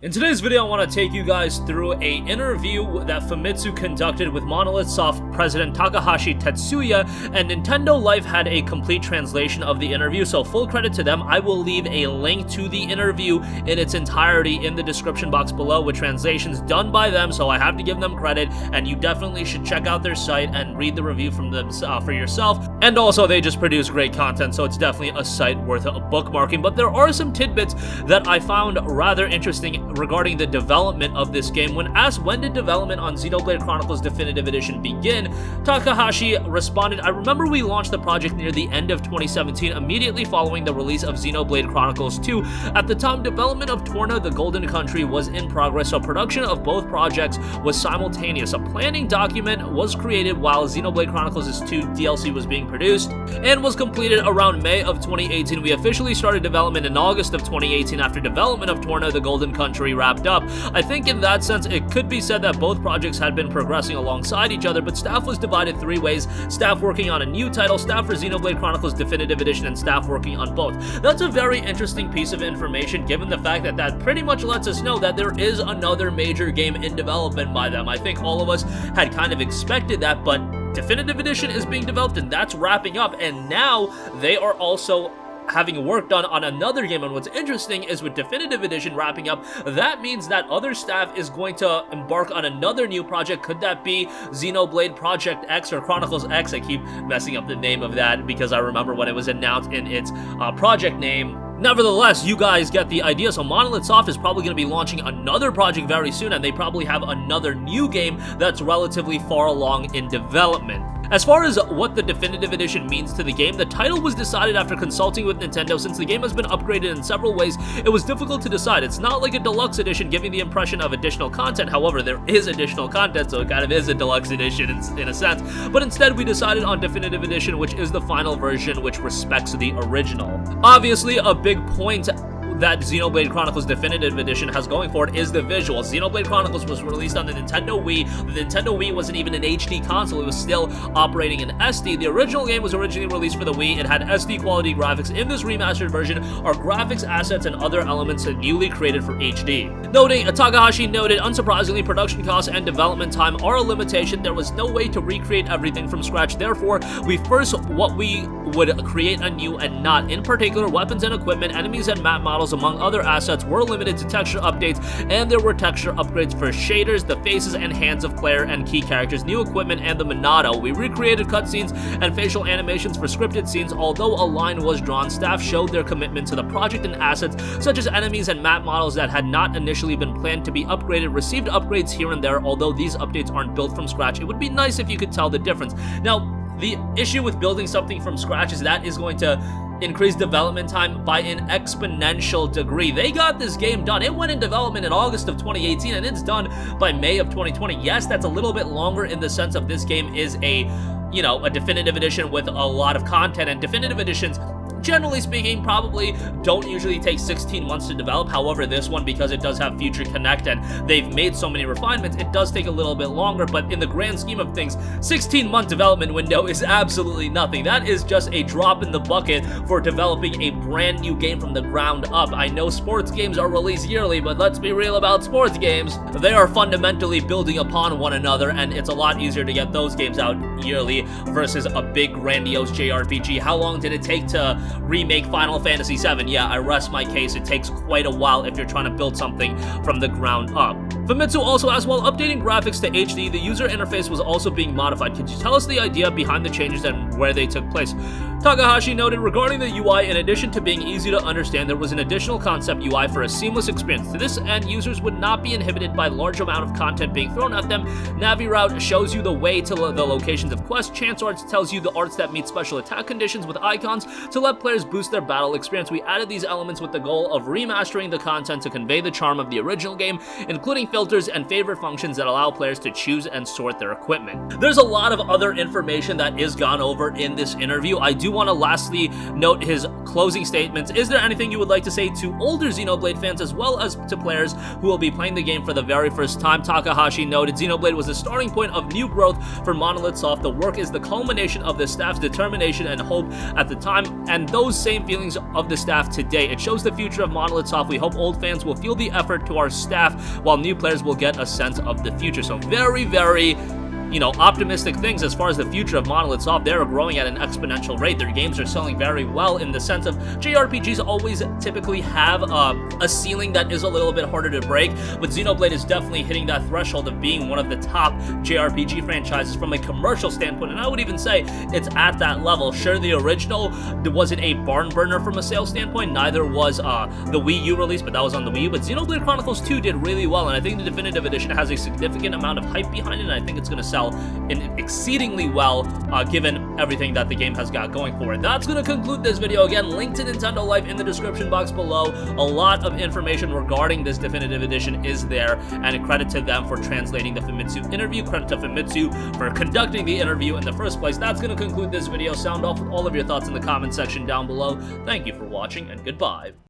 In today's video, I want to take you guys through a interview that Famitsu conducted with Monolith Soft President Takahashi Tetsuya, and Nintendo Life had a complete translation of the interview, so full credit to them. I will leave a link to the interview in its entirety in the description box below with translations done by them, so I have to give them credit, and you definitely should check out their site and read the review from them for yourself. And also, they just produce great content, so it's definitely a site worth bookmarking. But there are some tidbits that I found rather interesting regarding the development of this game. When asked when did development on Xenoblade Chronicles Definitive Edition begin, Takahashi responded, "I remember we launched the project near the end of 2017, immediately following the release of Xenoblade Chronicles 2. At the time, development of Torna, the Golden Country was in progress, so production of both projects was simultaneous. A planning document was created while Xenoblade Chronicles 2 DLC was being produced and was completed around May of 2018. We officially started development in August of 2018 after development of Torna, the Golden Country wrapped up. I think in that sense, it could be said that both projects had been progressing alongside each other, but staff was divided three ways: staff working on a new title, staff for Xenoblade Chronicles Definitive Edition, and staff working on both." That's a very interesting piece of information, given the fact that that pretty much lets us know that there is another major game in development by them. I think all of us had kind of expected that, but Definitive Edition is being developed and that's wrapping up, and now they are also having work done on another game. And what's interesting is with Definitive Edition wrapping up, that means that other staff is going to embark on another new project. Could that be Xenoblade Project X or Chronicles X? I keep messing up the name of that because I remember when it was announced in its project name. Nevertheless, you guys get the idea. So Monolith Soft is probably going to be launching another project very soon, and they probably have another new game that's relatively far along in development. As far as what the Definitive Edition means to the game, the title was decided after consulting with Nintendo. Since the game has been upgraded in several ways, it was difficult to decide. It's not like a deluxe edition giving the impression of additional content. However, there is additional content, so it kind of is a deluxe edition in a sense. But instead, we decided on Definitive Edition, which is the final version, which respects the original. Obviously, a big point that Xenoblade Chronicles Definitive Edition has going for it is the visuals. Xenoblade Chronicles was released on the Nintendo Wii. The Nintendo Wii wasn't even an HD console, it was still operating in SD. The original game was originally released for the Wii. It had SD quality graphics. In this remastered version are graphics, assets, and other elements newly created for HD. Takahashi noted, unsurprisingly, production costs and development time are a limitation. There was no way to recreate everything from scratch. Therefore, we would create anew and not. In particular, weapons and equipment, enemies and map models, among other assets, were limited to texture updates, and there were texture upgrades for shaders, the faces and hands of player and key characters, new equipment, and the Monado. We recreated cutscenes and facial animations for scripted scenes. Although a line was drawn, staff showed their commitment to the project, and assets such as enemies and map models that had not initially been planned to be upgraded received upgrades here and there. Although these updates aren't built from scratch, it would be nice if you could tell the difference. Now, the issue with building something from scratch is that is going to increase development time by an exponential degree. They got this game done. It went in development in August of 2018 and it's done by May of 2020. Yes, that's a little bit longer in the sense of this game is a definitive edition with a lot of content, and definitive editions, generally speaking, probably don't usually take 16 months to develop. However, this one, because it does have Future Connect and they've made so many refinements, it does take a little bit longer, but in the grand scheme of things, 16-month development window is absolutely nothing. That is just a drop in the bucket for developing a brand new game from the ground up. I know sports games are released yearly, but let's be real about sports games. They are fundamentally building upon one another, and it's a lot easier to get those games out yearly versus a big grandiose JRPG. How long did it take to remake Final Fantasy VII? Yeah, I rest my case. It takes quite a while if you're trying to build something from the ground up. Famitsu also asked, while updating graphics to HD, the user interface was also being modified. Could you tell us the idea behind the changes and where they took place? Takahashi noted, regarding the UI, in addition to being easy to understand, there was an additional concept UI for a seamless experience. To this end, users would not be inhibited by large amount of content being thrown at them. NaviRoute shows you the way to the locations of quests. Chance Arts tells you the arts that meet special attack conditions with icons to let players boost their battle experience. We added these elements with the goal of remastering the content to convey the charm of the original game, including filters and favorite functions that allow players to choose and sort their equipment. There's a lot of other information that is gone over in this interview. I do do want to lastly note his closing statements. Is there anything you would like to say to older Xenoblade fans as well as to players who will be playing the game for the very first time? Takahashi noted, Xenoblade was the starting point of new growth for Monolith Soft. The work is the culmination of the staff's determination and hope at the time, and those same feelings of the staff today. It shows the future of Monolith Soft. We hope old fans will feel the effort to our staff, while new players will get a sense of the future. So very, very optimistic things as far as the future of Monolith Soft. They're growing at an exponential rate. Their games are selling very well in the sense of JRPGs always typically have a ceiling that is a little bit harder to break, but Xenoblade is definitely hitting that threshold of being one of the top JRPG franchises from a commercial standpoint, and I would even say it's at that level. Sure, the original wasn't a barn burner from a sales standpoint, neither was the Wii U release, but that was on the Wii U, but Xenoblade Chronicles 2 did really well, and I think the Definitive Edition has a significant amount of hype behind it, and I think it's going to sell exceedingly well, given everything that the game has got going for it. That's going to conclude this video. Again, link to Nintendo Life in the description box below. A lot of information regarding this Definitive Edition is there, and a credit to them for translating the Famitsu interview. Credit to Famitsu for conducting the interview in the first place. That's going to conclude this video. Sound off with all of your thoughts in the comment section down below. Thank you for watching, and goodbye.